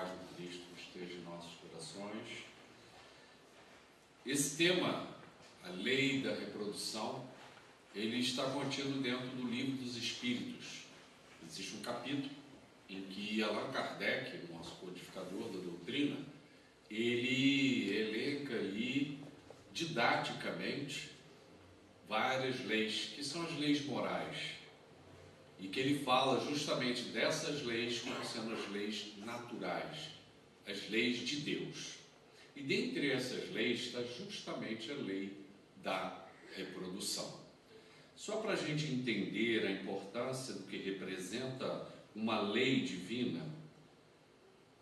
paz do Cristo esteja em nossos corações. Esse tema, a lei da reprodução, ele está contido dentro do Livro dos Espíritos. Existe um capítulo em que Allan Kardec, o nosso codificador da doutrina, ele elenca ali didaticamente várias leis, que são as leis morais, e que ele fala justamente dessas leis como sendo as leis naturais, as leis de Deus. E dentre essas leis está justamente a lei da reprodução. Só para a gente entender a importância do que representa uma lei divina,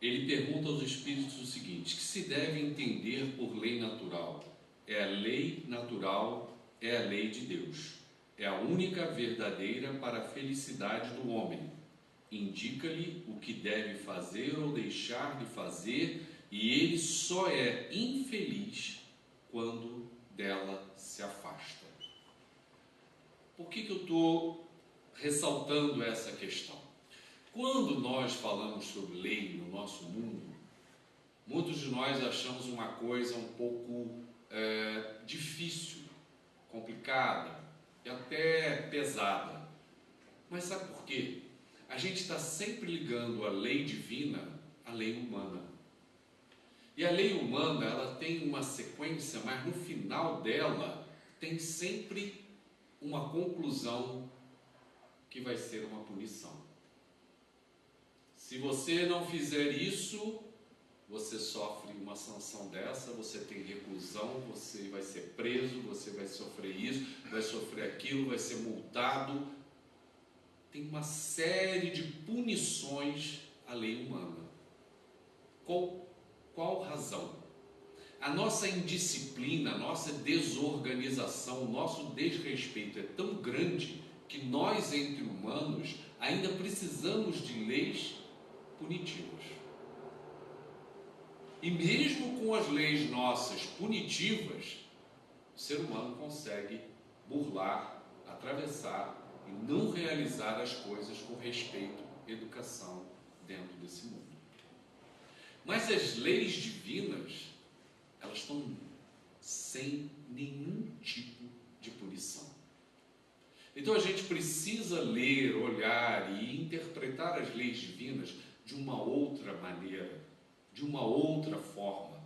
ele pergunta aos espíritos o seguinte: que se deve entender por lei natural? É a lei natural, é a lei de Deus. É a única verdadeira para a felicidade do homem. Indica-lhe o que deve fazer ou deixar de fazer, e ele só é infeliz quando dela se afasta. Por que eu estou ressaltando essa questão? Quando nós falamos sobre lei no nosso mundo, muitos de nós achamos uma coisa um pouco difícil, complicada e até pesada. Mas sabe por quê? A gente está sempre ligando a lei divina à lei humana. E a lei humana, ela tem uma sequência, mas no final dela tem sempre uma conclusão que vai ser uma punição. Se você não fizer isso, você sofre uma sanção dessa, você tem reclusão, você vai ser preso, você vai sofrer isso, vai sofrer aquilo, vai ser multado. Tem uma série de punições à lei humana. Qual razão? A nossa indisciplina, a nossa desorganização, o nosso desrespeito é tão grande que nós, entre humanos, ainda precisamos de leis punitivas. E mesmo com as leis nossas punitivas, o ser humano consegue burlar, atravessar e não realizar as coisas com respeito e educação dentro desse mundo. Mas as leis divinas, elas estão sem nenhum tipo de punição. Então a gente precisa ler, olhar e interpretar as leis divinas de uma outra maneira, de uma outra forma.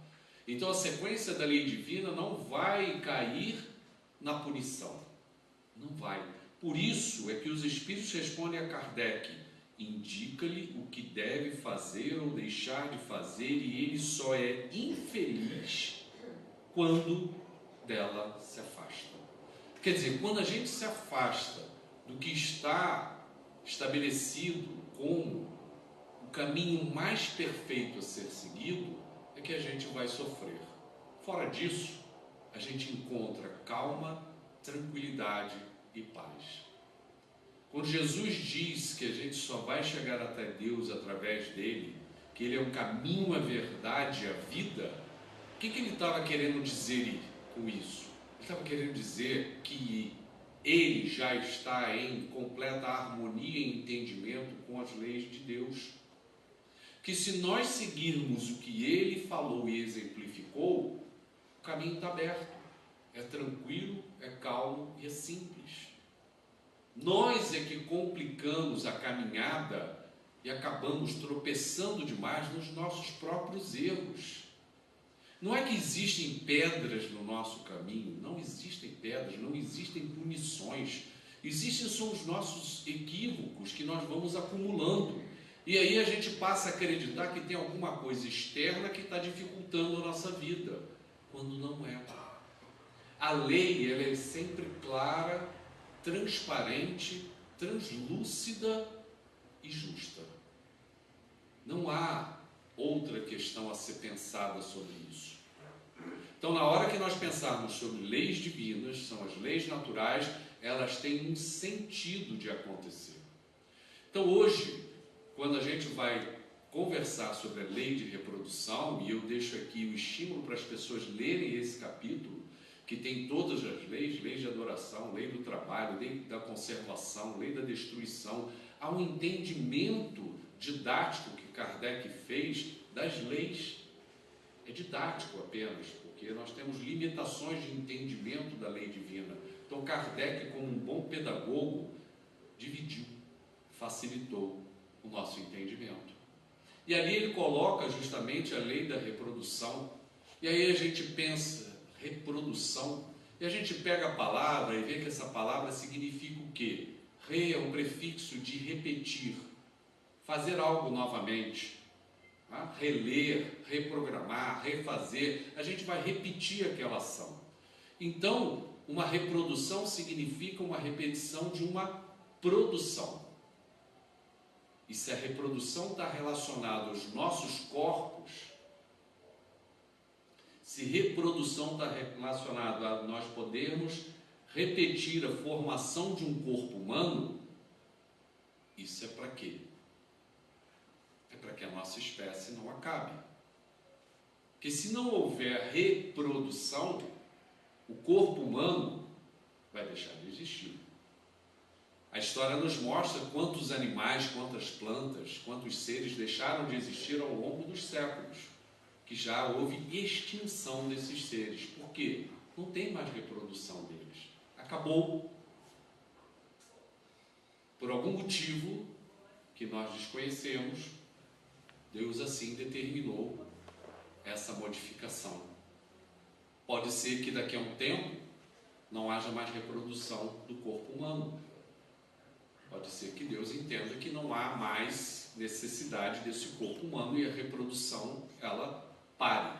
Então a sequência da lei divina não vai cair na punição. Não vai. Por isso é que os espíritos respondem a Kardec: indica-lhe o que deve fazer ou deixar de fazer, e ele só é infeliz quando dela se afasta. Quer dizer, quando a gente se afasta do que está estabelecido como o caminho mais perfeito a ser seguido, é que a gente vai sofrer. Fora disso, a gente encontra calma, tranquilidade e paz. Quando Jesus diz que a gente só vai chegar até Deus através dele, que ele é o caminho, a verdade e a vida, o que ele estava querendo dizer com isso? Ele estava querendo dizer que ele já está em completa harmonia e entendimento com as leis de Deus. Que se nós seguirmos o que ele falou e exemplificou, o caminho está aberto, é tranquilo, é calmo e é simples. Nós é que complicamos a caminhada e acabamos tropeçando demais nos nossos próprios erros. Não é que existem pedras no nosso caminho, não existem pedras, não existem punições. Existem só os nossos equívocos que nós vamos acumulando. E aí a gente passa a acreditar que tem alguma coisa externa que está dificultando a nossa vida, quando não é. A lei, ela é sempre clara, transparente, translúcida e justa. Não há outra questão a ser pensada sobre isso. Então, na hora que nós pensarmos sobre leis divinas, são as leis naturais, elas têm um sentido de acontecer. Então, hoje, quando a gente vai conversar sobre a lei de reprodução, e eu deixo aqui o estímulo para as pessoas lerem esse capítulo, que tem todas as leis, lei de adoração, lei do trabalho, lei da conservação, lei da destruição, há um entendimento didático que Kardec fez das leis. É didático apenas, porque nós temos limitações de entendimento da lei divina. Então Kardec, como um bom pedagogo, dividiu, facilitou o nosso entendimento. E ali ele coloca justamente a lei da reprodução. E aí a gente pensa, reprodução, e a gente pega a palavra e vê que essa palavra significa o quê? Re é um prefixo de repetir, fazer algo novamente, tá? Reler, reprogramar, refazer, a gente vai repetir aquela ação. Então, uma reprodução significa uma repetição de uma produção. E se a reprodução está relacionada aos nossos corpos, se reprodução está relacionada a nós podermos repetir a formação de um corpo humano, isso é para quê? É para que a nossa espécie não acabe. Porque se não houver reprodução, o corpo humano vai deixar de existir. A história nos mostra quantos animais, quantas plantas, quantos seres deixaram de existir ao longo dos séculos, que já houve extinção desses seres. Por quê? Não tem mais reprodução deles. Acabou. Por algum motivo que nós desconhecemos, Deus assim determinou essa modificação. Pode ser que daqui a um tempo não haja mais reprodução do corpo humano. Pode ser que Deus entenda que não há mais necessidade desse corpo humano e a reprodução, ela pare.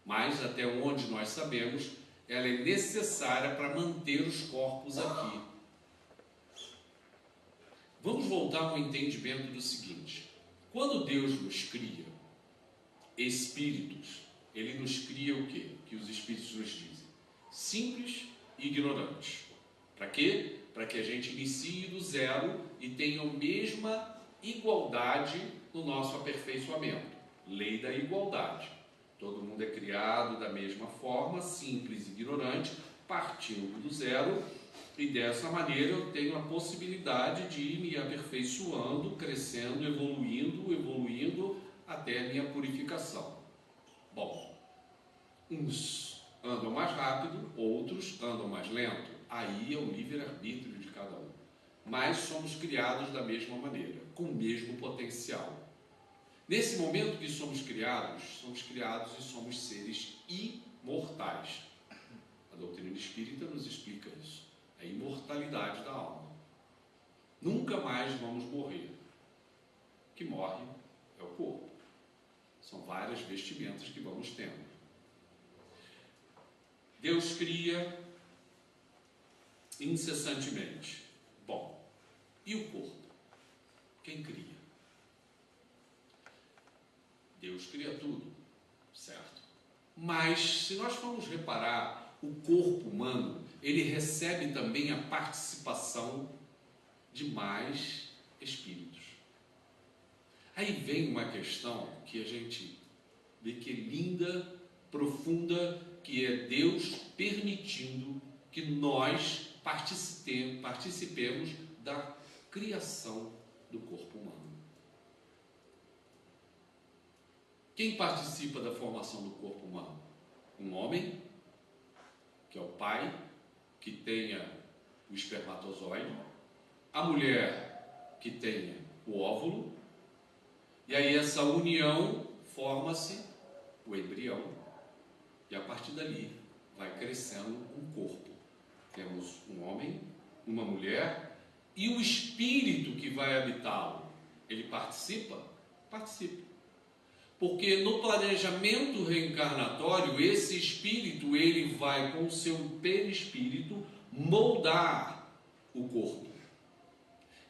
Mas, até onde nós sabemos, ela é necessária para manter os corpos aqui. Vamos voltar ao entendimento do seguinte: quando Deus nos cria espíritos, Ele nos cria o quê? Que os espíritos nos dizem? Simples e ignorantes. Para quê? Para que a gente inicie do zero e tenha a mesma igualdade no nosso aperfeiçoamento. Lei da igualdade. Todo mundo é criado da mesma forma, simples e ignorante, partindo do zero, e dessa maneira eu tenho a possibilidade de ir me aperfeiçoando, crescendo, evoluindo até a minha purificação. Bom, uns andam mais rápido, outros andam mais lento. Aí é o livre-arbítrio de cada um. Mas somos criados da mesma maneira, com o mesmo potencial. Nesse momento que somos criados e somos seres imortais. A doutrina espírita nos explica isso. A imortalidade da alma. Nunca mais vamos morrer. O que morre é o corpo. São várias vestimentas que vamos tendo. Deus cria incessantemente. Bom, e o corpo? Quem cria? Deus cria tudo, certo? Mas, se nós formos reparar, o corpo humano, ele recebe também a participação de mais espíritos. Aí vem uma questão que a gente vê que é linda, profunda, que é Deus permitindo que nós participemos da criação do corpo humano. Quem participa da formação do corpo humano? Um homem, que é o pai, que tenha o espermatozoide, a mulher, que tenha o óvulo, e aí essa união forma-se o embrião, e a partir dali vai crescendo um corpo. Temos um homem, uma mulher, e o espírito que vai habitá-lo, ele participa? Participa. Porque no planejamento reencarnatório, esse espírito, ele vai com o seu perispírito moldar o corpo.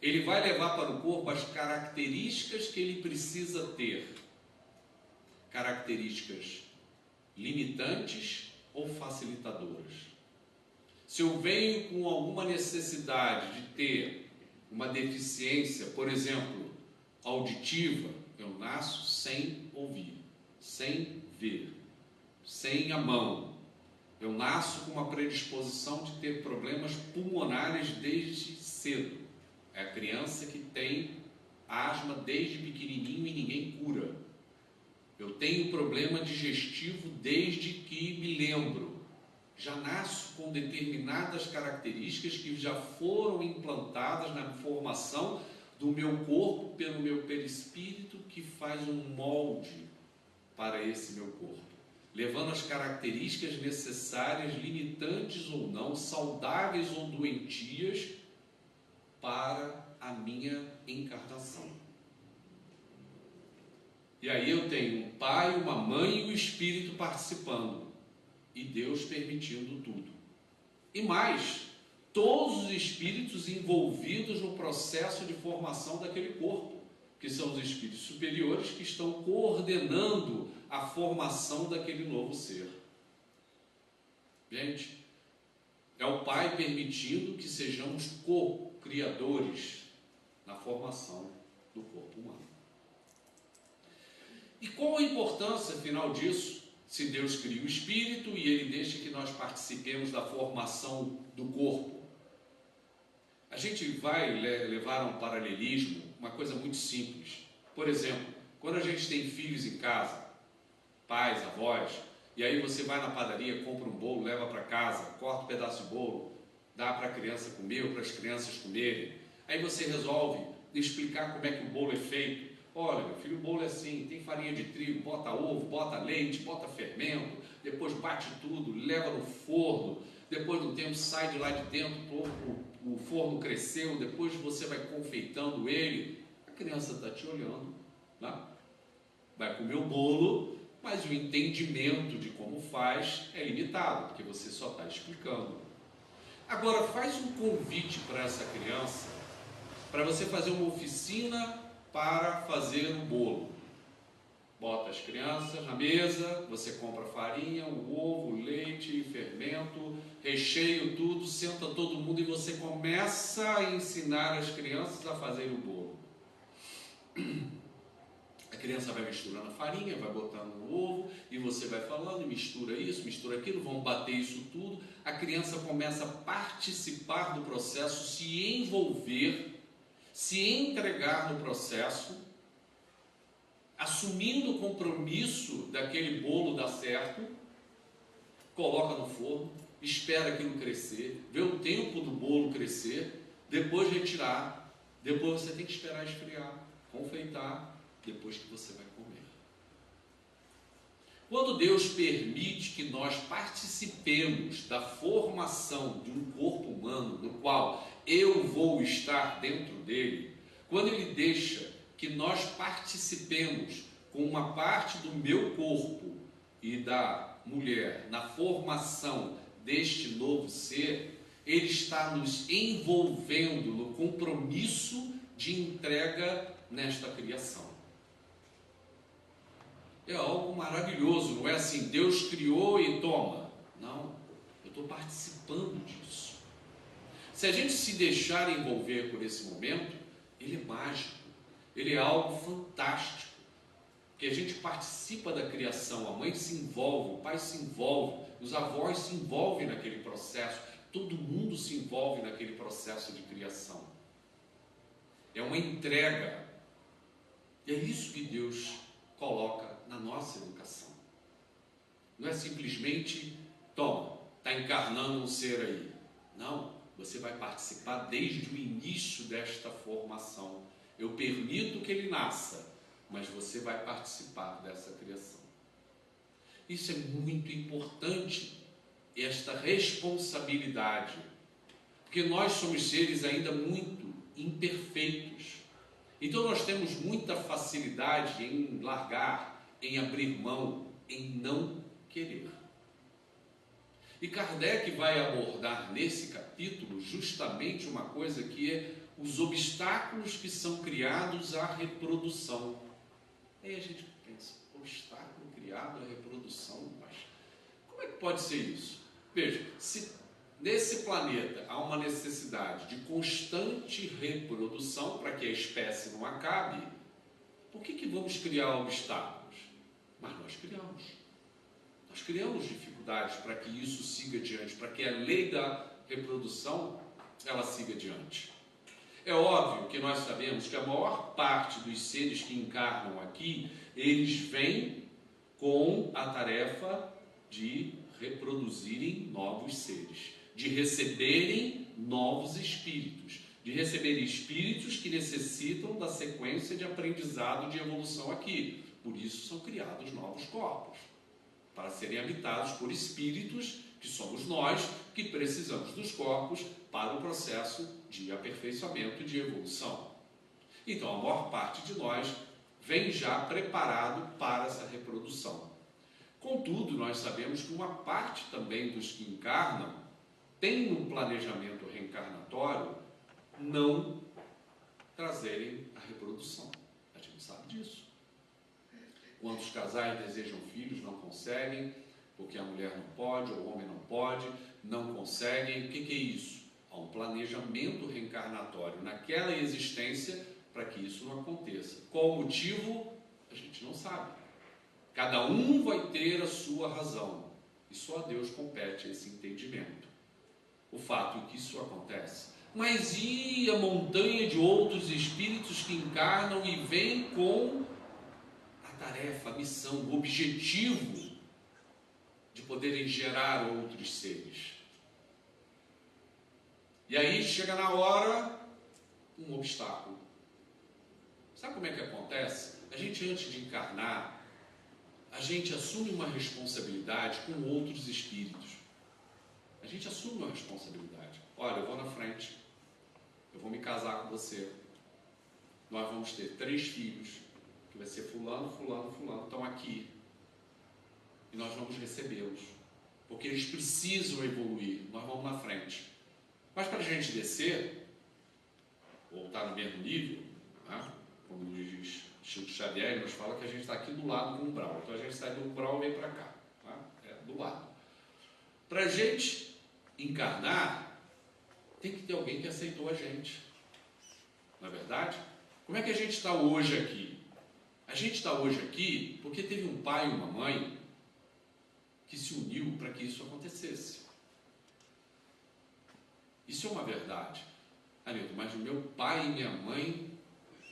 Ele vai levar para o corpo as características que ele precisa ter. Características limitantes ou facilitadoras. Se eu venho com alguma necessidade de ter uma deficiência, por exemplo, auditiva, eu nasço sem ouvir, sem ver, sem a mão. Eu nasço com uma predisposição de ter problemas pulmonares desde cedo. É a criança que tem asma desde pequenininho e ninguém cura. Eu tenho problema digestivo desde que me lembro. Já nasço com determinadas características que já foram implantadas na formação do meu corpo pelo meu perispírito, que faz um molde para esse meu corpo, levando as características necessárias, limitantes ou não, saudáveis ou doentias, para a minha encarnação. E aí eu tenho um pai, uma mãe e o espírito participando, e Deus permitindo tudo. E mais, todos os espíritos envolvidos no processo de formação daquele corpo, que são os espíritos superiores que estão coordenando a formação daquele novo ser. Gente, é o Pai permitindo que sejamos co-criadores na formação do corpo humano. E qual a importância, afinal disso, se Deus cria o espírito e Ele deixa que nós participemos da formação do corpo? A gente vai levar a um paralelismo, uma coisa muito simples. Por exemplo, quando a gente tem filhos em casa, pais, avós, e aí você vai na padaria, compra um bolo, leva para casa, corta um pedaço de bolo, dá para a criança comer ou para as crianças comerem. Aí você resolve explicar como é que o bolo é feito. Olha, meu filho, o bolo é assim, tem farinha de trigo, bota ovo, bota leite, bota fermento, depois bate tudo, leva no forno, depois de um tempo sai de lá de dentro, o forno cresceu, depois você vai confeitando ele, a criança está te olhando, né? Vai comer o bolo, mas o entendimento de como faz é limitado, porque você só está explicando. Agora, faz um convite para essa criança, para você fazer uma oficina para fazer o bolo. Bota as crianças na mesa, você compra farinha, o ovo, o leite, fermento, recheio, tudo, senta todo mundo e você começa a ensinar as crianças a fazer o bolo. A criança vai misturando a farinha, vai botando o ovo, e você vai falando, mistura isso, mistura aquilo, vão bater isso tudo. A criança começa a participar do processo, se envolver, se entregar no processo, assumindo o compromisso daquele bolo dar certo, coloca no forno, espera aquilo crescer, vê o tempo do bolo crescer, depois retirar, depois você tem que esperar esfriar, confeitar, depois que você vai comer. Quando Deus permite que nós participemos da formação de um corpo humano, no qual eu vou estar dentro dele, quando Ele deixa que nós participemos com uma parte do meu corpo e da mulher na formação deste novo ser, Ele está nos envolvendo no compromisso de entrega nesta criação. É algo maravilhoso, não é assim, Deus criou e toma. Não, eu estou participando disso. Se a gente se deixar envolver por esse momento, ele é mágico, ele é algo fantástico, porque a gente participa da criação, a mãe se envolve, o pai se envolve, os avós se envolvem naquele processo, todo mundo se envolve naquele processo de criação. É uma entrega, e é isso que Deus coloca na nossa educação. Não é simplesmente, toma, está encarnando um ser aí. Não, você vai participar desde o início desta formação. Eu permito que ele nasça, mas você vai participar dessa criação. Isso é muito importante, esta responsabilidade, porque nós somos seres ainda muito imperfeitos. Então nós temos muita facilidade em largar, em abrir mão, em não querer. E Kardec vai abordar nesse capítulo justamente uma coisa que é os obstáculos que são criados à reprodução. Aí a gente pensa, obstáculo criado à reprodução, mas como é que pode ser isso? Veja, se nesse planeta há uma necessidade de constante reprodução para que a espécie não acabe, por que vamos criar obstáculos? Mas nós criamos. Nós criamos dificuldades para que isso siga adiante, para que a lei da reprodução ela siga adiante. É óbvio que nós sabemos que a maior parte dos seres que encarnam aqui, eles vêm com a tarefa de reproduzirem novos seres, de receberem novos espíritos, de receberem espíritos que necessitam da sequência de aprendizado de evolução aqui. Por isso são criados novos corpos, para serem habitados por espíritos, que somos nós, que precisamos dos corpos para o processo de aperfeiçoamento e de evolução. Então, a maior parte de nós vem já preparado para essa reprodução. Contudo, nós sabemos que uma parte também dos que encarnam tem no planejamento reencarnatório não trazerem a reprodução. A gente sabe disso. Quantos casais desejam filhos, não conseguem, porque a mulher não pode, ou o homem não pode, não conseguem. O que é isso? Há um planejamento reencarnatório naquela existência para que isso não aconteça. Qual o motivo? A gente não sabe. Cada um vai ter a sua razão, e só a Deus compete esse entendimento. O fato é que isso acontece. Mas e a montanha de outros espíritos que encarnam e vêm com a tarefa, a missão, o objetivo de poderem gerar outros seres? E aí chega na hora um obstáculo. Sabe como é que acontece? A gente, antes de encarnar, a gente assume uma responsabilidade com outros espíritos. A gente assume uma responsabilidade. Olha, eu vou na frente, eu vou me casar com você, nós vamos ter 3 filhos, que vai ser fulano, fulano, fulano, estão aqui, e nós vamos recebê-los, porque eles precisam evoluir, nós vamos na frente. Mas para a gente descer, ou estar no mesmo nível, né? Como diz Chico Xavier, nos fala que a gente está aqui do lado do umbral, então a gente sai do umbral e vem para cá, tá? Do lado. Para a gente encarnar, tem que ter alguém que aceitou a gente, não é verdade? Como é que a gente está hoje aqui? A gente está hoje aqui porque teve um pai e uma mãe que se uniu para que isso acontecesse. Isso é uma verdade. Anilton, mas o meu pai e minha mãe,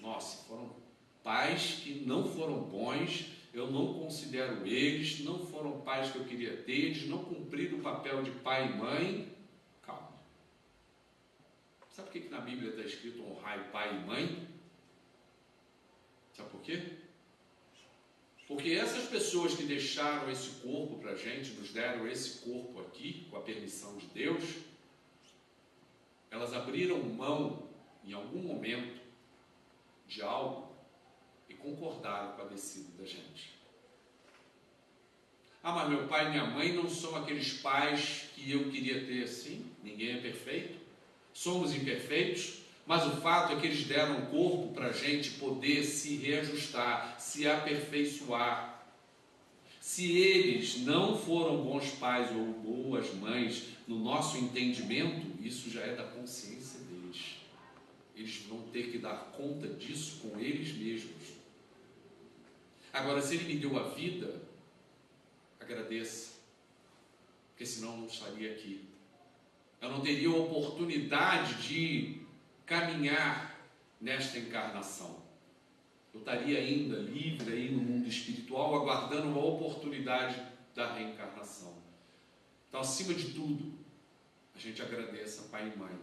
nossa, foram pais que não foram bons, eu não considero eles, não foram pais que eu queria ter, eles não cumpriram o papel de pai e mãe. Calma. Sabe por que na Bíblia está escrito honrai pai e mãe? Sabe por quê? Porque essas pessoas que deixaram esse corpo para a gente, nos deram esse corpo aqui, com a permissão de Deus, elas abriram mão, em algum momento, de algo e concordaram com a descida da gente. Ah, mas meu pai e minha mãe não são aqueles pais que eu queria ter. Sim, ninguém é perfeito, somos imperfeitos, mas o fato é que eles deram um corpo para a gente poder se reajustar, se aperfeiçoar. Se eles não foram bons pais ou boas mães, no nosso entendimento, isso já é da consciência deles. Eles vão ter que dar conta disso com eles mesmos. Agora, se ele me deu a vida, agradeça, porque senão eu não estaria aqui. Eu não teria a oportunidade de caminhar nesta encarnação. Eu estaria ainda livre aí no mundo espiritual, aguardando uma oportunidade da reencarnação. Então, acima de tudo, a gente agradeça pai e mãe,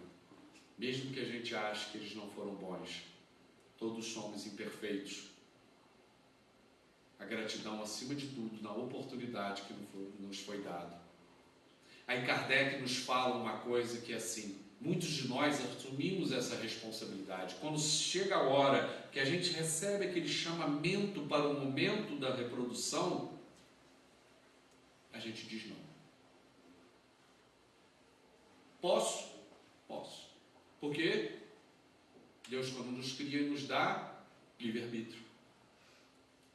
mesmo que a gente ache que eles não foram bons. Todos somos imperfeitos. A gratidão, acima de tudo, na oportunidade que nos foi dada. Aí Kardec nos fala uma coisa que é assim: muitos de nós assumimos essa responsabilidade. Quando chega a hora que a gente recebe aquele chamamento para o momento da reprodução, a gente diz não. Posso? Posso. Porque Deus, quando nos cria, nos dá livre-arbítrio.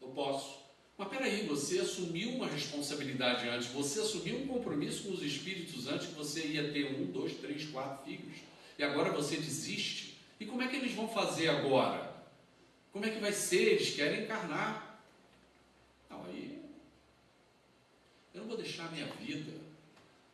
Eu posso. Mas peraí, você assumiu uma responsabilidade antes, você assumiu um compromisso com os espíritos antes, que você ia ter 1, 2, 3, 4 filhos, e agora você desiste. E como é que eles vão fazer agora? Como é que vai ser? Eles querem encarnar. Não, aí eu não vou deixar a minha vida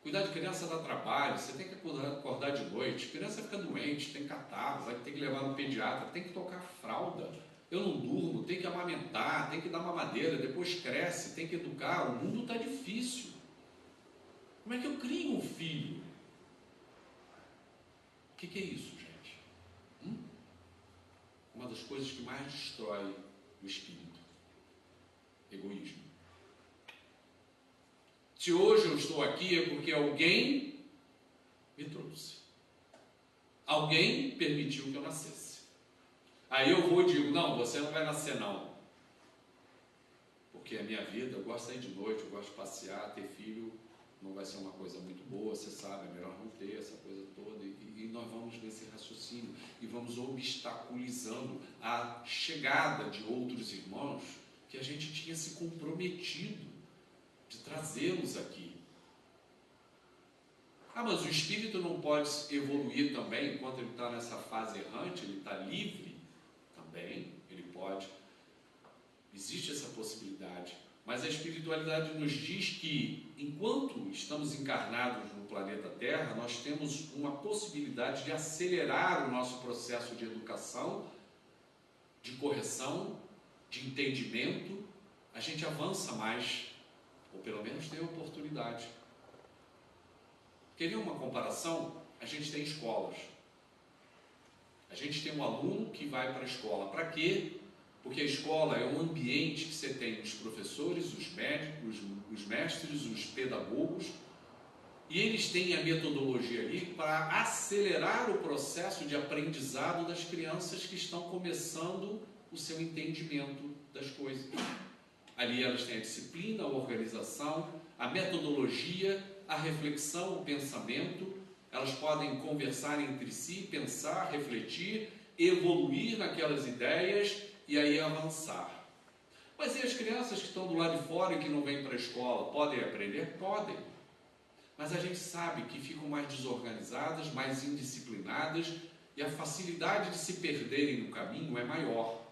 Cuidar de criança dá trabalho, você tem que acordar de noite, criança fica doente, tem catarro, vai ter que levar no pediatra, tem que tocar fralda. Eu não durmo, tem que amamentar, tem que dar mamadeira, depois cresce, tem que educar, o mundo está difícil. Como é que eu crio um filho? O que é isso, gente? Uma das coisas que mais destrói o espírito: egoísmo. Se hoje eu estou aqui é porque alguém me trouxe. Alguém permitiu que eu nascesse. Aí eu vou e digo: não, você não vai nascer não. Porque a minha vida, eu gosto de sair de noite, eu gosto de passear, ter filho não vai ser uma coisa muito boa, você sabe, é melhor não ter essa coisa toda. E nós vamos nesse raciocínio e vamos obstaculizando a chegada de outros irmãos que a gente tinha se comprometido de trazê-los aqui. Mas o espírito não pode evoluir também enquanto ele está nessa fase errante, ele está livre também, ele pode. Existe essa possibilidade, mas a espiritualidade nos diz que enquanto estamos encarnados no planeta Terra, nós temos uma possibilidade de acelerar o nosso processo de educação, de correção, de entendimento. A gente avança mais, ou pelo menos tem a oportunidade. Queria uma comparação? A gente tem escolas. A gente tem um aluno que vai para a escola. Para quê? Porque a escola é um ambiente que você tem os professores, os médicos, os mestres, os pedagogos, e eles têm a metodologia ali para acelerar o processo de aprendizado das crianças que estão começando o seu entendimento das coisas. Ali elas têm a disciplina, a organização, a metodologia, a reflexão, o pensamento. Elas podem conversar entre si, pensar, refletir, evoluir naquelas ideias e aí avançar. Mas e as crianças que estão do lado de fora e que não vêm para a escola, podem aprender? Podem. Mas a gente sabe que ficam mais desorganizadas, mais indisciplinadas e a facilidade de se perderem no caminho é maior.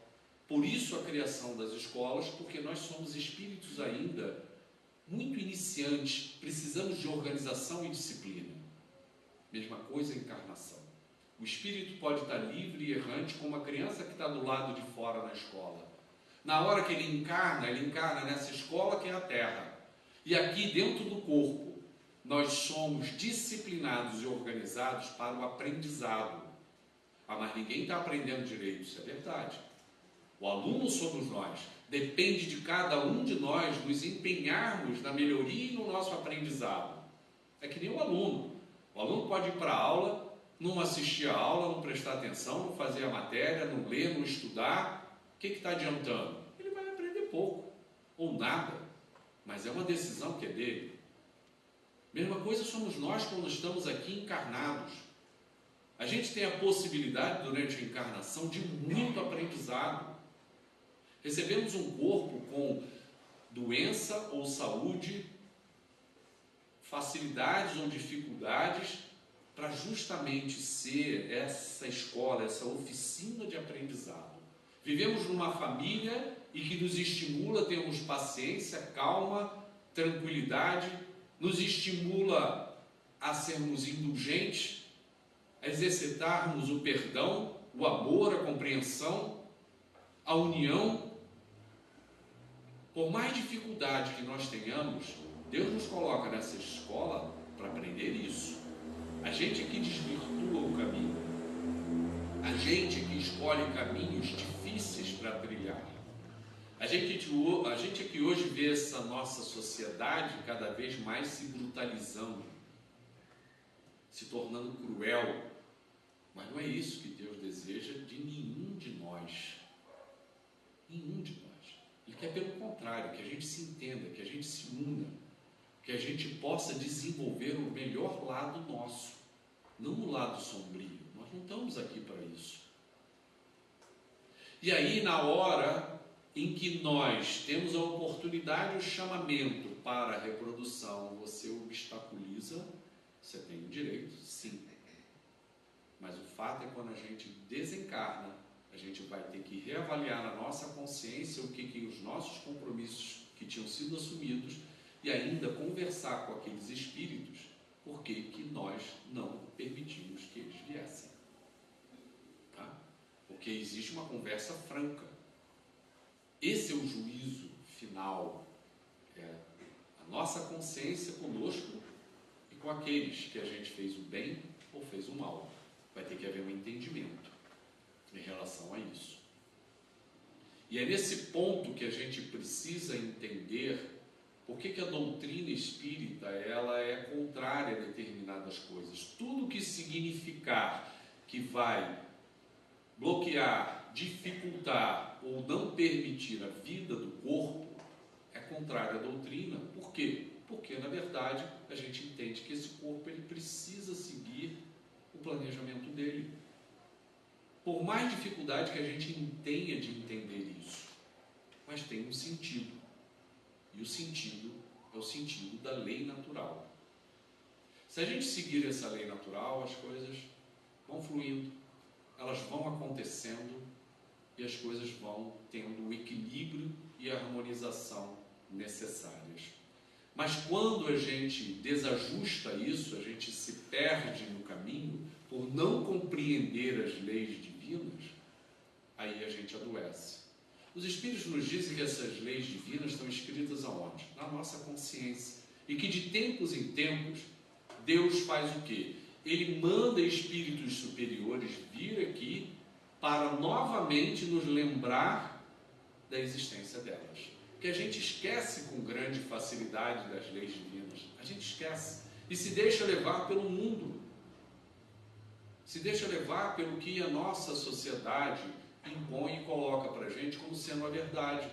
Por isso a criação das escolas, porque nós somos espíritos ainda muito iniciantes, precisamos de organização e disciplina. Mesma coisa a encarnação. O espírito pode estar livre e errante como a criança que está do lado de fora na escola. Na hora que ele encarna nessa escola que é a Terra. E aqui dentro do corpo, nós somos disciplinados e organizados para o aprendizado. Mas ninguém está aprendendo direito, isso é verdade. O aluno somos nós. Depende de cada um de nós nos empenharmos na melhoria e no nosso aprendizado. É que nem o aluno. O aluno pode ir para a aula, não assistir a aula, não prestar atenção, não fazer a matéria, não ler, não estudar. O que está adiantando? Ele vai aprender pouco, ou nada. Mas é uma decisão que é dele. Mesma coisa somos nós quando estamos aqui encarnados. A gente tem a possibilidade, durante a encarnação, de muito aprendizado. Recebemos um corpo com doença ou saúde, facilidades ou dificuldades, para justamente ser essa escola, essa oficina de aprendizado. Vivemos numa família e que nos estimula, temos paciência, calma, tranquilidade, nos estimula a sermos indulgentes, a exercitarmos o perdão, o amor, a compreensão, a união. Por mais dificuldade que nós tenhamos, Deus nos coloca nessa escola para aprender isso. A gente é que desvirtua o caminho. A gente é que escolhe caminhos difíceis para trilhar. A gente é que hoje vê essa nossa sociedade cada vez mais se brutalizando, se tornando cruel. Mas não é isso que Deus deseja de nenhum de nós. Nenhum de nós. Ele quer pelo contrário, que a gente se entenda, que a gente se una, que a gente possa desenvolver o melhor lado nosso, não o lado sombrio. Nós não estamos aqui para isso. E aí, na hora em que nós temos a oportunidade, o chamamento para a reprodução, você obstaculiza, você tem o direito, sim. Mas o fato é quando a gente desencarna, a gente vai ter que reavaliar na nossa consciência o que os nossos compromissos que tinham sido assumidos e ainda conversar com aqueles espíritos por que nós não permitimos que eles viessem. Tá? Porque existe uma conversa franca. Esse é o juízo final. A nossa consciência conosco e com aqueles que a gente fez o bem ou fez o mal. Vai ter que haver um entendimento em relação a isso. E é nesse ponto que a gente precisa entender por que a doutrina espírita ela é contrária a determinadas coisas. Tudo que significar que vai bloquear, dificultar ou não permitir a vida do corpo é contrário à doutrina. Por quê? Porque, na verdade, a gente entende que esse corpo ele precisa seguir o planejamento dele. Por mais dificuldade que a gente tenha de entender isso, mas tem um sentido. E o sentido é o sentido da lei natural. Se a gente seguir essa lei natural, as coisas vão fluindo, elas vão acontecendo e as coisas vão tendo o equilíbrio e a harmonização necessárias. Mas quando a gente desajusta isso, a gente se perde no caminho por não compreender as leis divinas, aí a gente adoece. Os Espíritos nos dizem que essas leis divinas estão escritas aonde? Na nossa consciência. E que de tempos em tempos, Deus faz o quê? Ele manda espíritos superiores vir aqui para novamente nos lembrar da existência delas. Que a gente esquece com grande facilidade das leis divinas. A gente esquece. E se deixa levar pelo mundo. Se deixa levar pelo que a nossa sociedade impõe e coloca para a gente como sendo a verdade.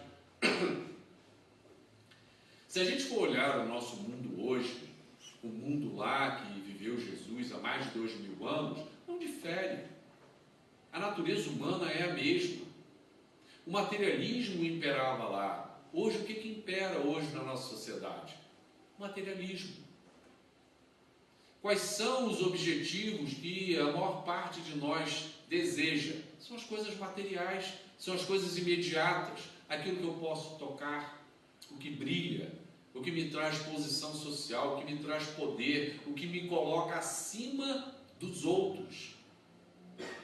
Se a gente for olhar o nosso mundo hoje, o mundo lá que viveu Jesus há mais de 2000 anos, não difere. A natureza humana é a mesma. O materialismo imperava lá. Hoje, o que impera hoje na nossa sociedade? O materialismo. Quais são os objetivos que a maior parte de nós deseja? São as coisas materiais, são as coisas imediatas, aquilo que eu posso tocar, o que brilha, o que me traz posição social, o que me traz poder, o que me coloca acima dos outros.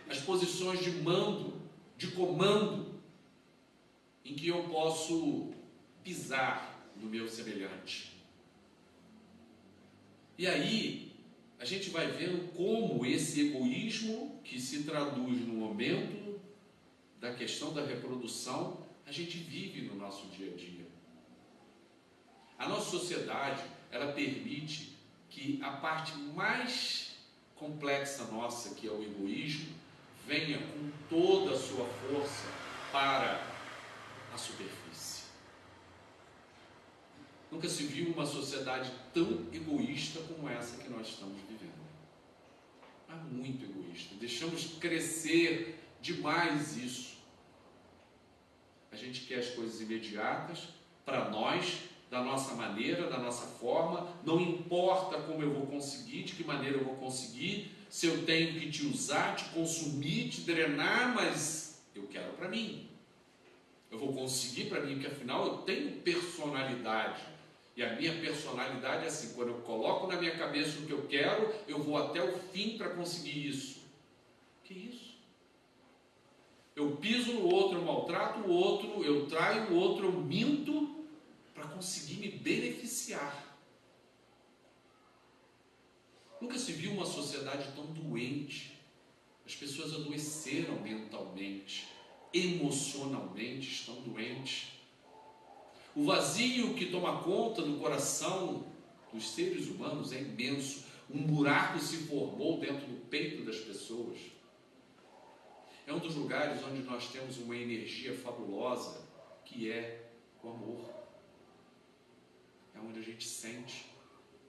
As posições de mando, de comando, em que eu posso pisar no meu semelhante. E aí, a gente vai vendo como esse egoísmo, que se traduz no momento da questão da reprodução, a gente vive no nosso dia a dia. A nossa sociedade, ela permite que a parte mais complexa nossa, que é o egoísmo, venha com toda a sua força para a superfície. Nunca se viu uma sociedade tão egoísta como essa que nós estamos vivendo. Mas muito egoísta. Deixamos crescer demais isso. A gente quer as coisas imediatas para nós, da nossa maneira, da nossa forma. Não importa como eu vou conseguir, de que maneira eu vou conseguir, se eu tenho que te usar, te consumir, te drenar, mas eu quero para mim. Eu vou conseguir para mim, porque afinal eu tenho personalidade. E a minha personalidade é assim, quando eu coloco na minha cabeça o que eu quero, eu vou até o fim para conseguir isso. Que isso? Eu piso no outro, eu maltrato o outro, eu traio o outro, eu minto para conseguir me beneficiar. Nunca se viu uma sociedade tão doente. As pessoas adoeceram mentalmente, emocionalmente, estão doentes. O vazio que toma conta do coração dos seres humanos é imenso. Um buraco se formou dentro do peito das pessoas. É um dos lugares onde nós temos uma energia fabulosa, que é o amor. É onde a gente sente,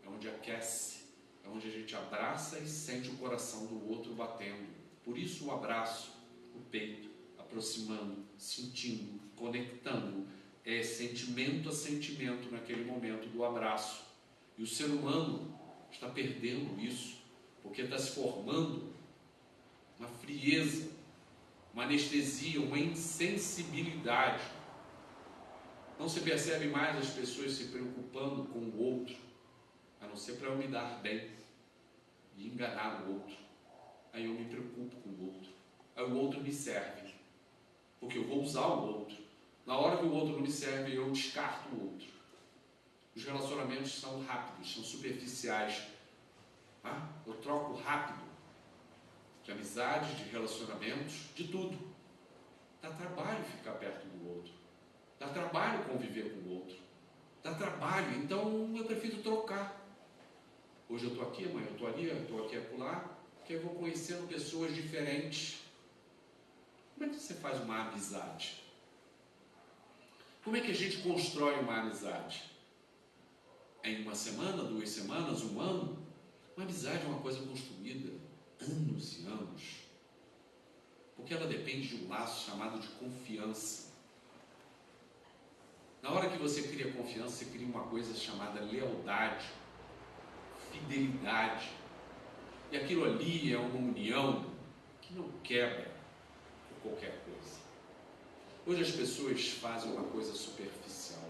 é onde aquece, é onde a gente abraça e sente o coração do outro batendo. Por isso o abraço, o peito, aproximando, sentindo, conectando, é sentimento a sentimento naquele momento do abraço. E o ser humano está perdendo isso, porque está se formando uma frieza, uma anestesia, uma insensibilidade. Não se percebe mais as pessoas se preocupando com o outro, a não ser para eu me dar bem. de enganar o outro. Aí eu me preocupo com o outro. Aí o outro me serve, porque eu vou usar o outro. Na hora que o outro não me serve, eu descarto o outro. Os relacionamentos são rápidos, são superficiais. Eu troco rápido de amizades, de relacionamentos, de tudo. Dá trabalho ficar perto do outro. Dá trabalho conviver com o outro. Dá trabalho, então eu prefiro trocar. Hoje eu estou aqui, amanhã eu estou ali, eu estou aqui acolá, porque eu vou conhecendo pessoas diferentes. Como é que você faz uma amizade? Como é que a gente constrói uma amizade? É em uma semana, 2 semanas, 1 ano? Uma amizade é uma coisa construída anos e anos. Porque ela depende de um laço chamado de confiança. Na hora que você cria confiança, você cria uma coisa chamada lealdade, fidelidade. E aquilo ali é uma união que não quebra por qualquer coisa. Hoje as pessoas fazem uma coisa superficial.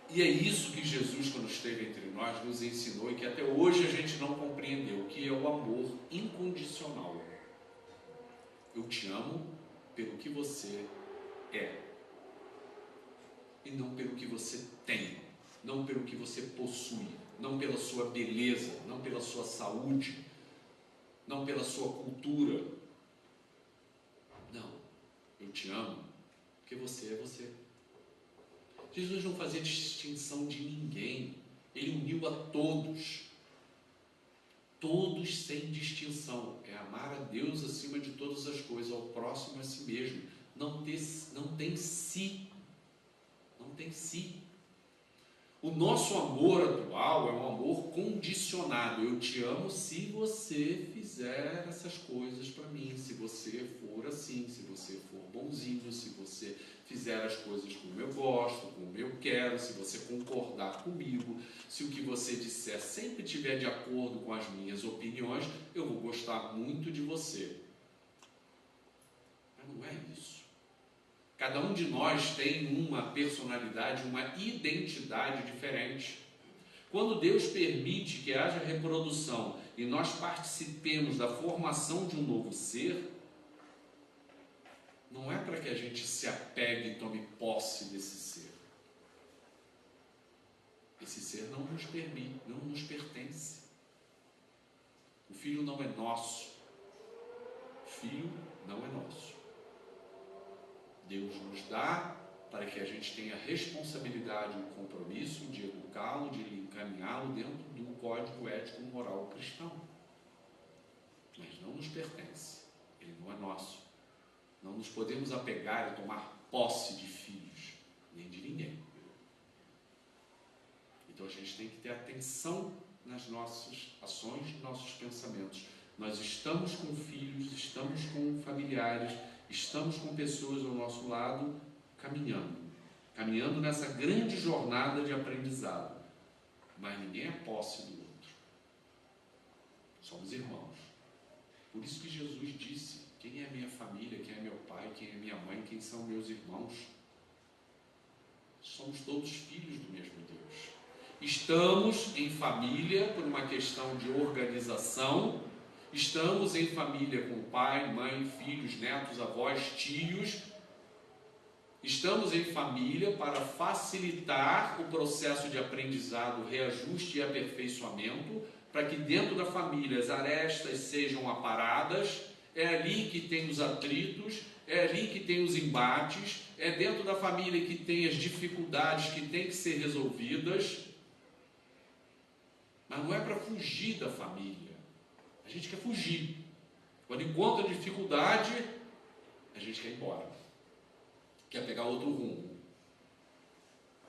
E é isso que Jesus, quando esteve entre nós, nos ensinou e que até hoje a gente não compreendeu, que é o amor incondicional. Eu te amo pelo que você é. E não pelo que você tem, não pelo que você possui, não pela sua beleza, não pela sua saúde, não pela sua cultura. Não, eu te amo porque você é você. Jesus não fazia distinção de ninguém, ele uniu a todos, todos sem distinção. É amar a Deus acima de todas as coisas, ao próximo a si mesmo. Não tem si. Não tem si. O nosso amor atual é um amor condicionado. Eu te amo se você fizer essas coisas para mim, se você for assim, se você for bonzinho, se você fizer as coisas como eu gosto, como eu quero, se você concordar comigo, se o que você disser sempre estiver de acordo com as minhas opiniões, eu vou gostar muito de você. Mas não é isso. Cada um de nós tem uma personalidade, uma identidade diferente. Quando Deus permite que haja reprodução e nós participemos da formação de um novo ser, não é para que a gente se apegue e tome posse desse ser. Esse ser não nos permite, não nos pertence. O filho não é nosso. O filho não é nosso. Deus nos dá para que a gente tenha responsabilidade e o compromisso de educá-lo, de encaminhá-lo dentro do código ético moral cristão. Mas não nos pertence. Ele não é nosso. Não nos podemos apegar e tomar posse de filhos, nem de ninguém. Então a gente tem que ter atenção nas nossas ações, nos nossos pensamentos. Nós estamos com filhos, estamos com familiares, estamos com pessoas ao nosso lado, caminhando nessa grande jornada de aprendizado. Mas ninguém é posse do outro. Somos irmãos. Por isso que Jesus disse: quem é minha família, quem é meu pai, quem é minha mãe, quem são meus irmãos? Somos todos filhos do mesmo Deus. Estamos em família por uma questão de organização. Estamos em família com pai, mãe, filhos, netos, avós, tios. Estamos em família para facilitar o processo de aprendizado, reajuste e aperfeiçoamento, para que dentro da família as arestas sejam aparadas. É ali que tem os atritos, é ali que tem os embates, é dentro da família que tem as dificuldades que têm que ser resolvidas. Mas não é para fugir da família. A gente quer fugir. Quando encontra dificuldade, a gente quer ir embora. Quer pegar outro rumo.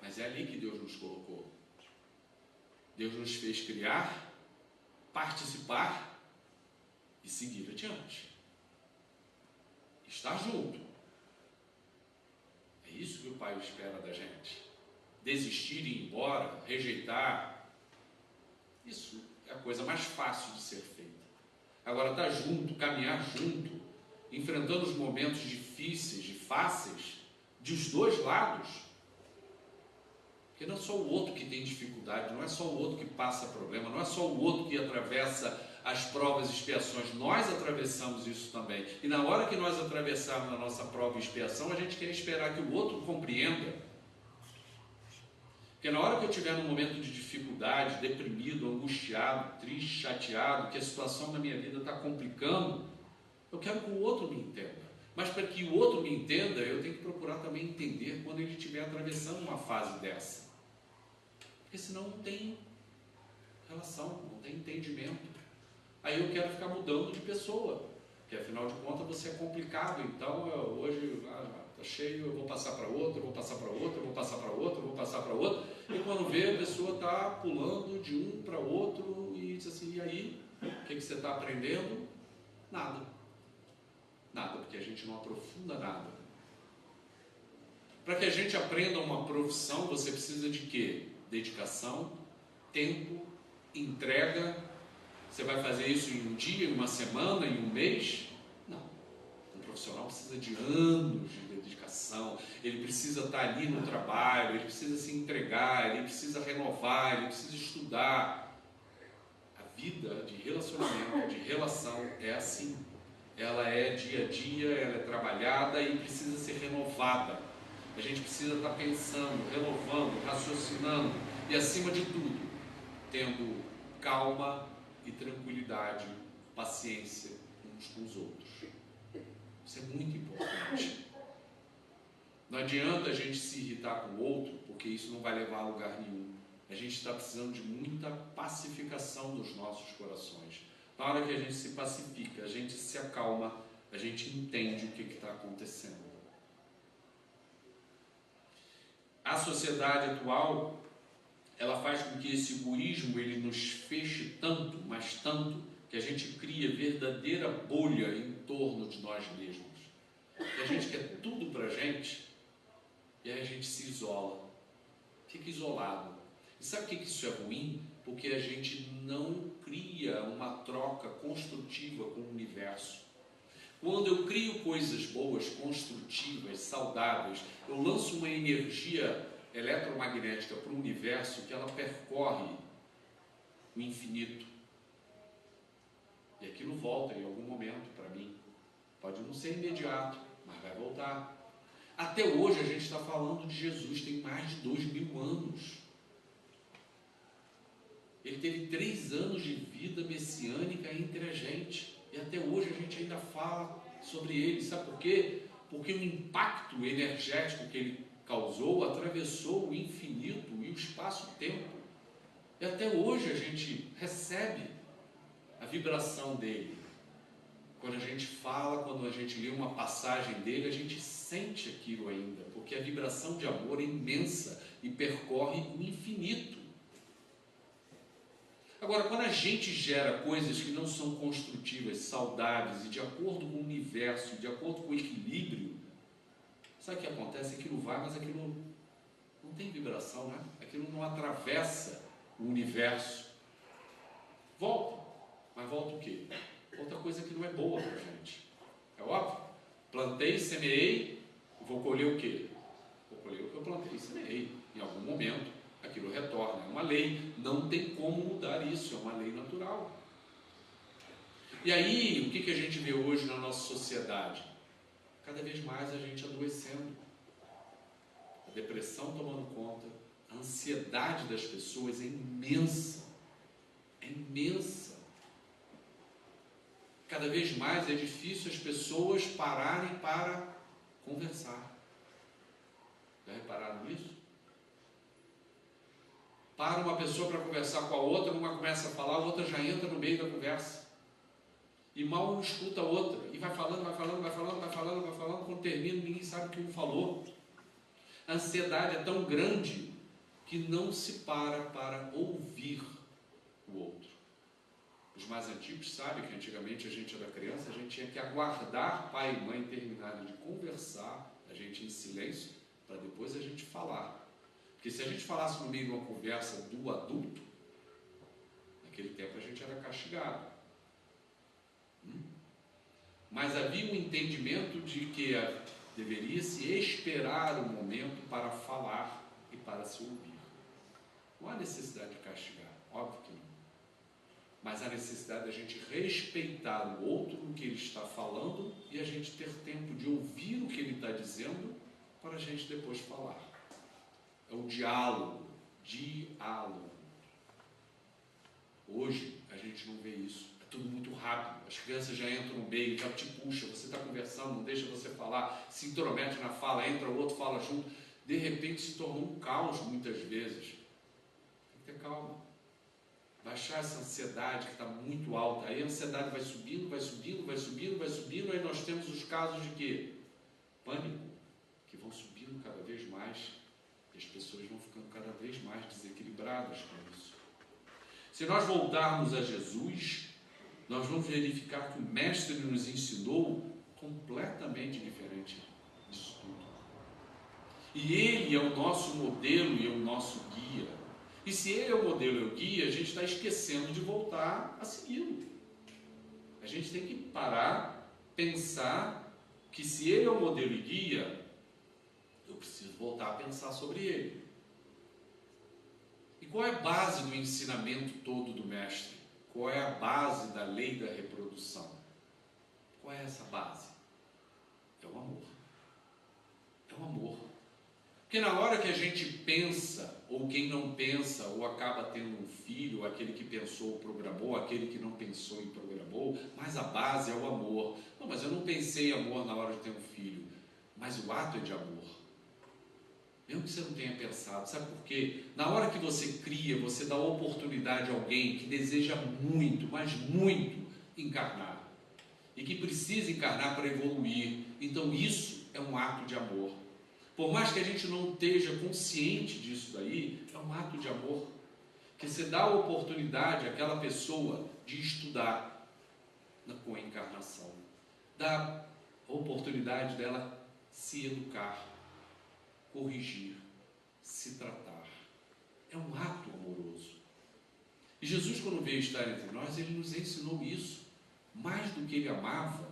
Mas é ali que Deus nos colocou. Deus nos fez criar, participar e seguir adiante. Estar junto. É isso que o Pai espera da gente. Desistir e ir embora, rejeitar, isso é a coisa mais fácil de ser feita. Agora, estar junto, caminhar junto, enfrentando os momentos difíceis e fáceis, dos dois lados, Porque não é só o outro que tem dificuldade, não é só o outro que passa problema, não é só o outro que atravessa as provas e expiações, nós atravessamos isso também. E na hora que nós atravessarmos a nossa prova e expiação, a gente quer esperar que o outro compreenda. Porque na hora que eu estiver num momento de dificuldade, deprimido, angustiado, triste, chateado, que a situação na minha vida está complicando, eu quero que o outro me entenda. Mas para que o outro me entenda, eu tenho que procurar também entender quando ele estiver atravessando uma fase dessa. Porque senão não tem relação, não tem entendimento. Aí eu quero ficar mudando de pessoa, porque afinal de contas você é complicado, então hoje está cheio, eu vou passar para outro, eu vou passar para outro, eu vou passar para outro, eu vou passar para outro, e quando vê a pessoa está pulando de um para outro e diz assim, e aí, o que você está aprendendo? Nada. Nada, porque a gente não aprofunda nada. Para que a gente aprenda uma profissão, você precisa de quê? Dedicação, tempo, entrega. Você vai fazer isso em um dia, em uma semana, em um mês? Não. Um profissional precisa de anos de dedicação, ele precisa estar ali no trabalho, ele precisa se entregar, ele precisa renovar, ele precisa estudar. A vida de relacionamento, de relação é assim. Ela é dia a dia, ela é trabalhada e precisa ser renovada. A gente precisa estar pensando, renovando, raciocinando e, acima de tudo, tendo calma e tranquilidade, paciência uns com os outros. Isso é muito importante. Não adianta a gente se irritar com o outro, porque isso não vai levar a lugar nenhum. A gente está precisando de muita pacificação nos nossos corações. Na hora que a gente se pacifica, a gente se acalma, a gente entende o que está acontecendo. A sociedade atual, ela faz com que esse egoísmo ele nos feche tanto, mas tanto, que a gente cria verdadeira bolha em torno de nós mesmos. E a gente quer tudo para a gente, e aí a gente se isola, fica isolado. E sabe o que isso é ruim? Porque a gente não cria uma troca construtiva com o universo. Quando eu crio coisas boas, construtivas, saudáveis, eu lanço uma energia eletromagnética para o universo que ela percorre o infinito. E aquilo volta em algum momento para mim. Pode não ser imediato, mas vai voltar. Até hoje a gente está falando de Jesus, tem mais de 2000 anos. Ele teve 3 anos de vida messiânica entre a gente. E até hoje a gente ainda fala sobre ele. Sabe por quê? Porque o impacto energético que ele causou atravessou o infinito e o espaço-tempo. E até hoje a gente recebe a vibração dele. Quando a gente fala, quando a gente lê uma passagem dele, a gente sente aquilo ainda. Porque a vibração de amor é imensa e percorre o infinito. Agora, quando a gente gera coisas que não são construtivas, saudáveis e de acordo com o universo, de acordo com o equilíbrio, sabe o que acontece? Aquilo vai, mas aquilo não tem vibração, né? Aquilo não atravessa o universo. Volta, mas volta o quê? Outra coisa que não é boa para a gente. É óbvio. Plantei, semeei, vou colher o quê? Vou colher o que eu plantei e semeei. Em algum momento aquilo retorna, é uma lei, não tem como mudar isso, é uma lei natural. E aí, o que a gente vê hoje na nossa sociedade? Cada vez mais a gente adoecendo, a depressão tomando conta, a ansiedade das pessoas é imensa, é imensa. Cada vez mais é difícil as pessoas pararem para conversar. Já repararam nisso? Para uma pessoa para conversar com a outra, uma começa a falar, a outra já entra no meio da conversa. E mal um escuta a outra. E vai falando, vai falando, vai falando, vai falando, vai falando. Quando termina, ninguém sabe o que um falou. A ansiedade é tão grande que não se para ouvir o outro. Os mais antigos sabem que antigamente a gente era criança, a gente tinha que aguardar pai e mãe terminarem de conversar, a gente em silêncio, para depois a gente falar. Porque se a gente falasse no meio de uma conversa do adulto, naquele tempo a gente era castigado. Mas havia um entendimento de que deveria se esperar um momento para falar e para se ouvir. Não há necessidade de castigar, óbvio que não. Mas há necessidade da gente respeitar o outro no que ele está falando e a gente ter tempo de ouvir o que ele está dizendo para a gente depois falar. É o diálogo. Hoje a gente não vê isso. É tudo muito rápido. As crianças já entram no meio, já te puxa, você está conversando, não deixa você falar, se intromete na fala, entra o outro, fala junto. De repente se tornou um caos muitas vezes. Tem que ter calma. Baixar essa ansiedade que está muito alta. Aí a ansiedade vai subindo, aí nós temos os casos de quê? Pânico, que vão subindo cada vez mais, e as pessoas vão ficando cada vez mais desequilibradas com isso. Se nós voltarmos a Jesus, nós vamos verificar que o Mestre nos ensinou completamente diferente disso tudo. E Ele é o nosso modelo e é o nosso guia. E se Ele é o modelo e o guia, a gente está esquecendo de voltar a segui-lo. A gente tem que parar, pensar que se Ele é o modelo e guia, eu preciso voltar a pensar sobre Ele. E qual é a base do ensinamento todo do Mestre? Qual é a base da lei da reprodução? Qual é essa base? É o amor. É o amor. Porque na hora que a gente pensa, ou quem não pensa, ou acaba tendo um filho, ou aquele que pensou programou, aquele que não pensou e programou, mas a base é o amor. Não, mas eu não pensei em amor na hora de ter um filho, mas o ato é de amor. Mesmo que você não tenha pensado, sabe por quê? Na hora que você cria, você dá oportunidade a alguém que deseja muito, mas muito, encarnar. E que precisa encarnar para evoluir. Então isso é um ato de amor. Por mais que a gente não esteja consciente disso daí, é um ato de amor. Que você dá a oportunidade àquela pessoa de estudar com a encarnação. Dá a oportunidade dela se educar, corrigir, se tratar. É um ato amoroso. E Jesus, quando veio estar entre nós, Ele nos ensinou isso. Mais do que Ele amava,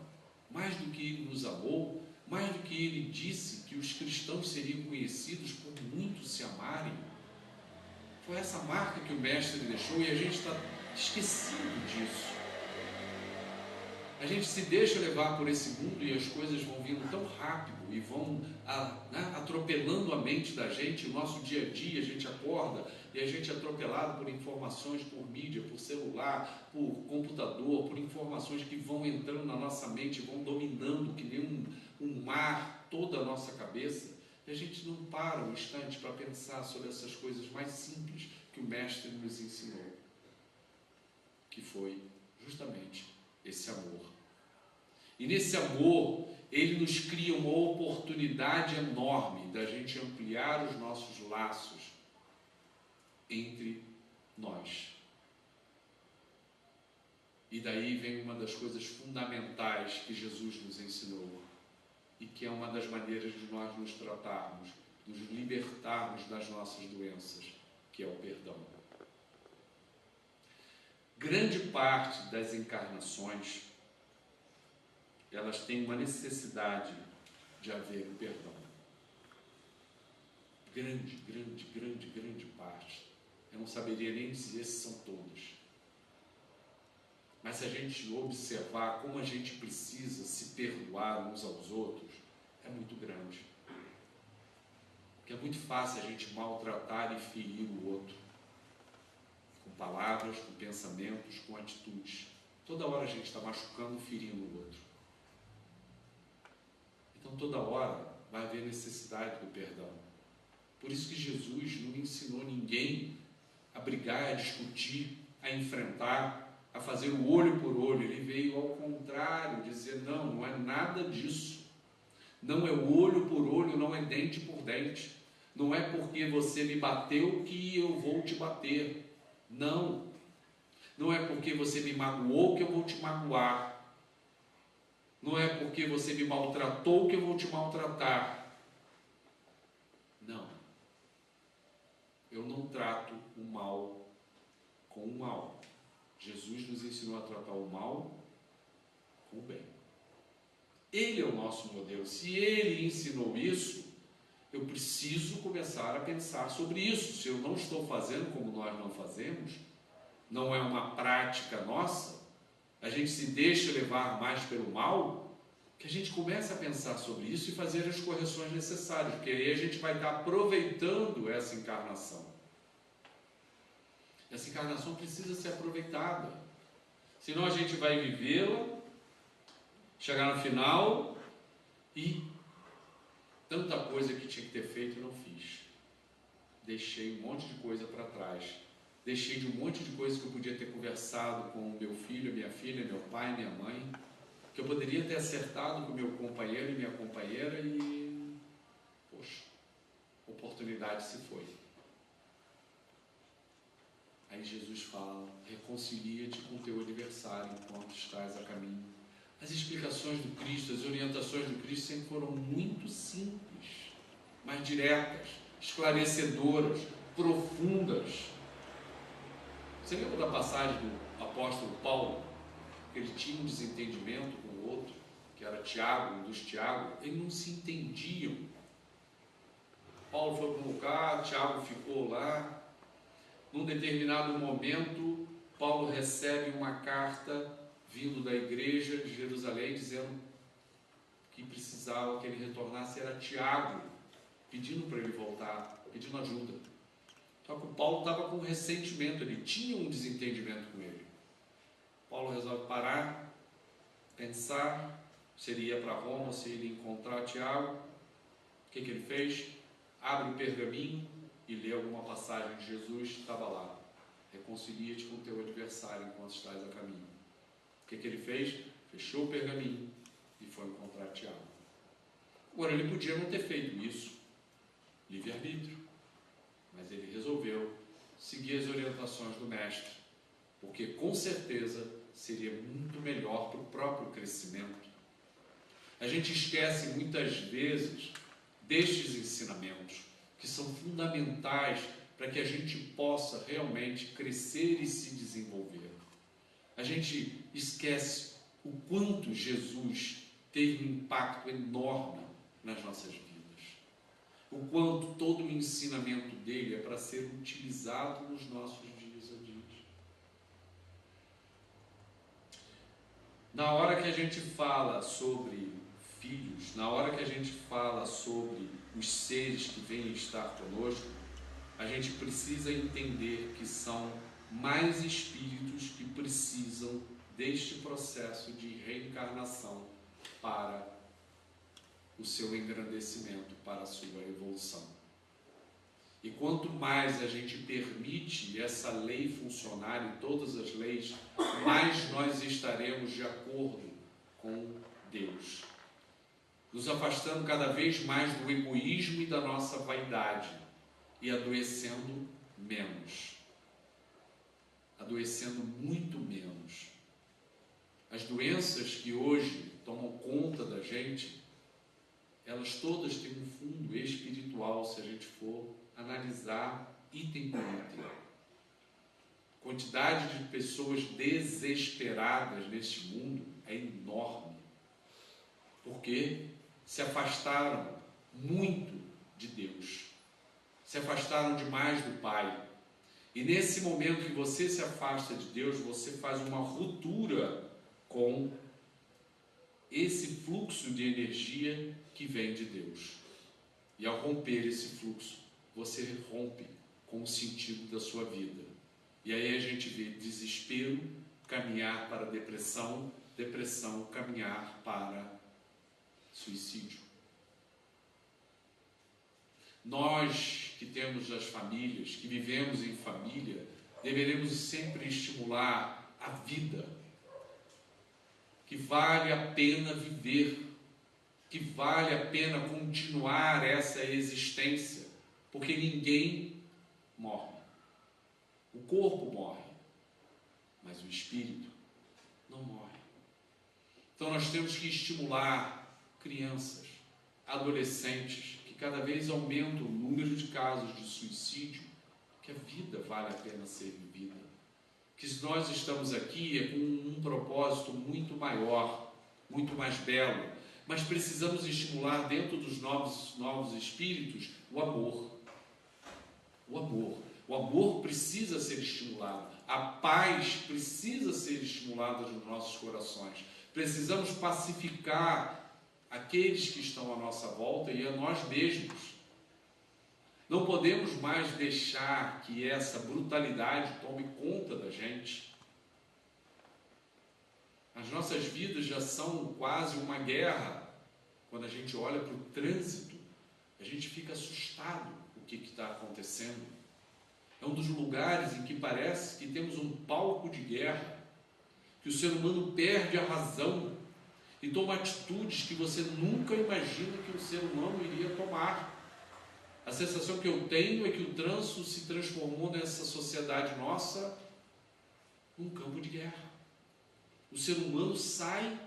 mais do que Ele nos amou, mais do que Ele disse que os cristãos seriam conhecidos por muitos se amarem. Foi essa marca que o Mestre deixou e a gente está esquecido disso. A gente se deixa levar por esse mundo e as coisas vão vindo tão rápido e vão atropelando a mente da gente. O nosso dia a dia, a gente acorda e a gente é atropelado por informações, por mídia, por celular, por computador, por informações que vão entrando na nossa mente, vão dominando que nem um mar toda a nossa cabeça. E a gente não para um instante para pensar sobre essas coisas mais simples que o Mestre nos ensinou, que foi justamente esse amor. E nesse amor, Ele nos cria uma oportunidade enorme da gente ampliar os nossos laços entre nós. E daí vem uma das coisas fundamentais que Jesus nos ensinou, e que é uma das maneiras de nós nos tratarmos, nos libertarmos das nossas doenças, que é o perdão. Grande parte das encarnações, elas têm uma necessidade de haver o perdão. Grande parte. Eu não saberia nem dizer se são todas. Mas se a gente observar como a gente precisa se perdoar uns aos outros, é muito grande. Porque é muito fácil a gente maltratar e ferir o outro. Com palavras, com pensamentos, com atitudes. Toda hora a gente está machucando, ferindo o outro. Então toda hora vai haver necessidade do perdão. Por isso que Jesus não ensinou ninguém a brigar, a discutir, a enfrentar, a fazer o olho por olho. Ele veio ao contrário, dizer não, não é nada disso. Não é olho por olho, não é dente por dente. Não é porque você me bateu que eu vou te bater. Não. Não é porque você me magoou que eu vou te magoar. Não é porque você me maltratou que eu vou te maltratar. Não. Eu não trato o mal com o mal. Jesus nos ensinou a tratar o mal com o bem. Ele é o nosso modelo. Se Ele ensinou isso, eu preciso começar a pensar sobre isso. Se eu não estou fazendo como nós não fazemos, não é uma prática nossa, a gente se deixa levar mais pelo mal, que a gente comece a pensar sobre isso e fazer as correções necessárias, porque aí a gente vai estar aproveitando essa encarnação. Essa encarnação precisa ser aproveitada, senão a gente vai vivê-la, chegar no final e tanta coisa que tinha que ter feito e não fiz. Deixei um monte de coisa para trás. Deixei de um monte de coisa que eu podia ter conversado com meu filho, minha filha, meu pai, minha mãe, que eu poderia ter acertado com meu companheiro e minha companheira e, poxa, a oportunidade se foi. Aí Jesus fala, reconcilia-te com o teu adversário enquanto estás a caminho. As explicações do Cristo, as orientações do Cristo sempre foram muito simples, mas diretas, esclarecedoras, profundas. Você lembra da passagem do apóstolo Paulo? Que ele tinha um desentendimento com o outro, que era Tiago, um dos Tiago, eles não se entendiam. Paulo foi para um lugar, Tiago ficou lá. Num determinado momento, Paulo recebe uma carta vindo da igreja de Jerusalém, dizendo que precisava que ele retornasse. Era Tiago, pedindo para ele voltar, pedindo ajuda. Só que o Paulo estava com ressentimento, ele tinha um desentendimento com ele. Paulo resolve parar, pensar se ele ia para Roma, se ele ia encontrar Tiago. O que ele fez? Abre o pergaminho e lê alguma passagem de Jesus, estava lá. Reconcilia-te com o teu adversário enquanto estás a caminho. O que ele fez? Fechou o pergaminho e foi encontrar Tiago. Agora, ele podia não ter feito isso, livre-arbítrio, mas ele resolveu seguir as orientações do Mestre, porque com certeza seria muito melhor para o próprio crescimento. A gente esquece muitas vezes destes ensinamentos, que são fundamentais para que a gente possa realmente crescer e se desenvolver. A gente esquece o quanto Jesus teve um impacto enorme nas nossas vidas. O quanto todo o ensinamento dele é para ser utilizado nos nossos dias a dias. Na hora que a gente fala sobre filhos, na hora que a gente fala sobre os seres que vêm estar conosco, a gente precisa entender que são mais espíritos que precisam deste processo de reencarnação para o seu engrandecimento, para a sua evolução. E quanto mais a gente permite essa lei funcionar, e todas as leis, mais nós estaremos de acordo com Deus, nos afastando cada vez mais do egoísmo e da nossa vaidade, e adoecendo menos. Adoecendo muito menos. As doenças que hoje tomam conta da gente, elas todas têm um fundo espiritual, se a gente for analisar item por item. A quantidade de pessoas desesperadas neste mundo é enorme, porque se afastaram muito de Deus, se afastaram demais do Pai. E nesse momento que você se afasta de Deus, você faz uma ruptura com esse fluxo de energia que vem de Deus. E ao romper esse fluxo, você rompe com o sentido da sua vida. E aí a gente vê desespero caminhar para depressão, depressão caminhar para suicídio. Nós que temos as famílias, que vivemos em família, deveremos sempre estimular a vida, que vale a pena viver, que vale a pena continuar essa existência, porque ninguém morre. O corpo morre, mas o espírito não morre. Então nós temos que estimular crianças, adolescentes, que cada vez aumenta o número de casos de suicídio, que a vida vale a pena ser vivida. Que se nós estamos aqui é com um propósito muito maior, muito mais belo, Mas precisamos estimular dentro dos novos espíritos o amor. O amor. O amor precisa ser estimulado. A paz precisa ser estimulada nos nossos corações. Precisamos pacificar aqueles que estão à nossa volta e a nós mesmos. Não podemos mais deixar que essa brutalidade tome conta da gente. As nossas vidas já são quase uma guerra. Quando a gente olha para o trânsito, a gente fica assustado com o que está acontecendo. É um dos lugares em que parece que temos um palco de guerra, que o ser humano perde a razão e toma atitudes que você nunca imagina que o ser humano iria tomar. A sensação que eu tenho é que o trânsito se transformou nessa sociedade nossa num campo de guerra. O ser humano sai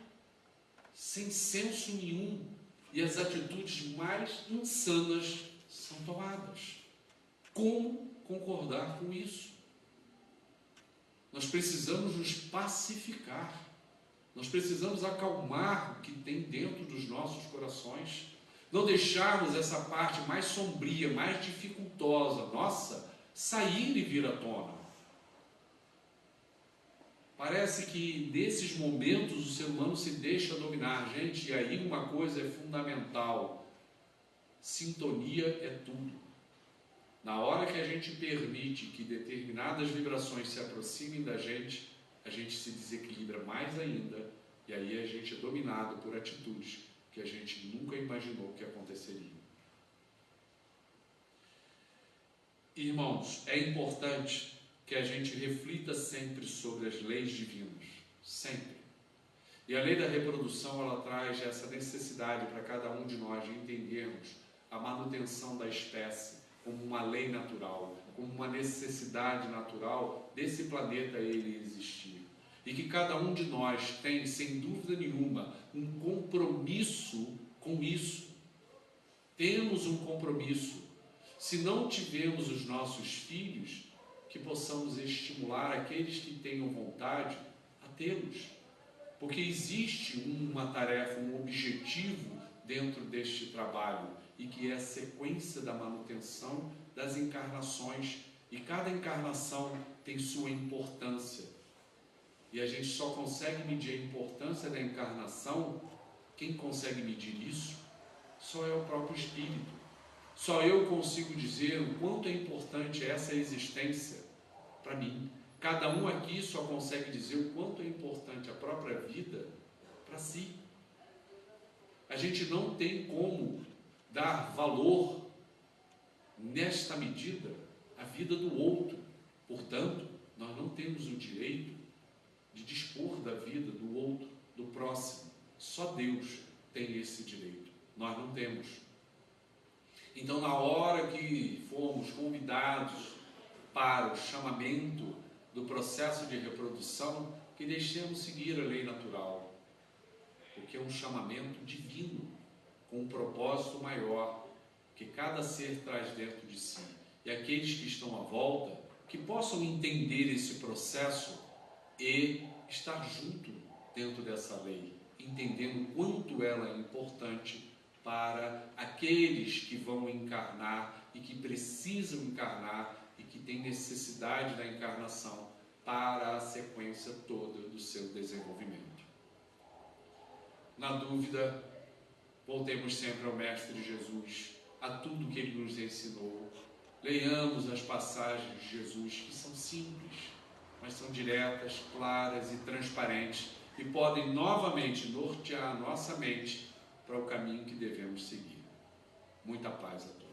sem senso nenhum e as atitudes mais insanas são tomadas. Como concordar com isso? Nós precisamos nos pacificar. Nós precisamos acalmar o que tem dentro dos nossos corações. Não deixarmos essa parte mais sombria, mais dificultosa nossa, sair e vir à tona. Parece que nesses momentos o ser humano se deixa dominar. Gente, e aí uma coisa é fundamental: sintonia é tudo. Na hora que a gente permite que determinadas vibrações se aproximem da gente, a gente se desequilibra mais ainda, e aí a gente é dominado por atitudes que a gente nunca imaginou que aconteceriam. Irmãos, é importante que a gente reflita sempre sobre as leis divinas, sempre. E a lei da reprodução, ela traz essa necessidade para cada um de nós de entendermos a manutenção da espécie como uma lei natural, como uma necessidade natural desse planeta ele existir. E que cada um de nós tem, sem dúvida nenhuma, um compromisso com isso. Temos um compromisso. Se não tivermos os nossos filhos, que possamos estimular aqueles que tenham vontade a tê-los. Porque existe uma tarefa, um objetivo dentro deste trabalho, e que é a sequência da manutenção das encarnações, e cada encarnação tem sua importância. E a gente só consegue medir a importância da encarnação, quem consegue medir isso só é o próprio Espírito. Só eu consigo dizer o quanto é importante essa existência para mim. Cada um aqui só consegue dizer o quanto é importante a própria vida para si. A gente não tem como dar valor nesta medida à vida do outro. Portanto, nós não temos o direito de dispor da vida do outro, do próximo. Só Deus tem esse direito. Nós não temos. Então, na hora que formos convidados para o chamamento do processo de reprodução, que deixemos seguir a lei natural, porque é um chamamento divino, com um propósito maior, que cada ser traz dentro de si. E aqueles que estão à volta, que possam entender esse processo e estar junto dentro dessa lei, entendendo quanto ela é importante para aqueles que vão encarnar e que precisam encarnar e que têm necessidade da encarnação para a sequência toda do seu desenvolvimento. Na dúvida, voltemos sempre ao Mestre Jesus, a tudo que Ele nos ensinou. Leiamos as passagens de Jesus, que são simples, mas são diretas, claras e transparentes, e podem novamente nortear a nossa mente para o caminho que devemos seguir. Muita paz a todos.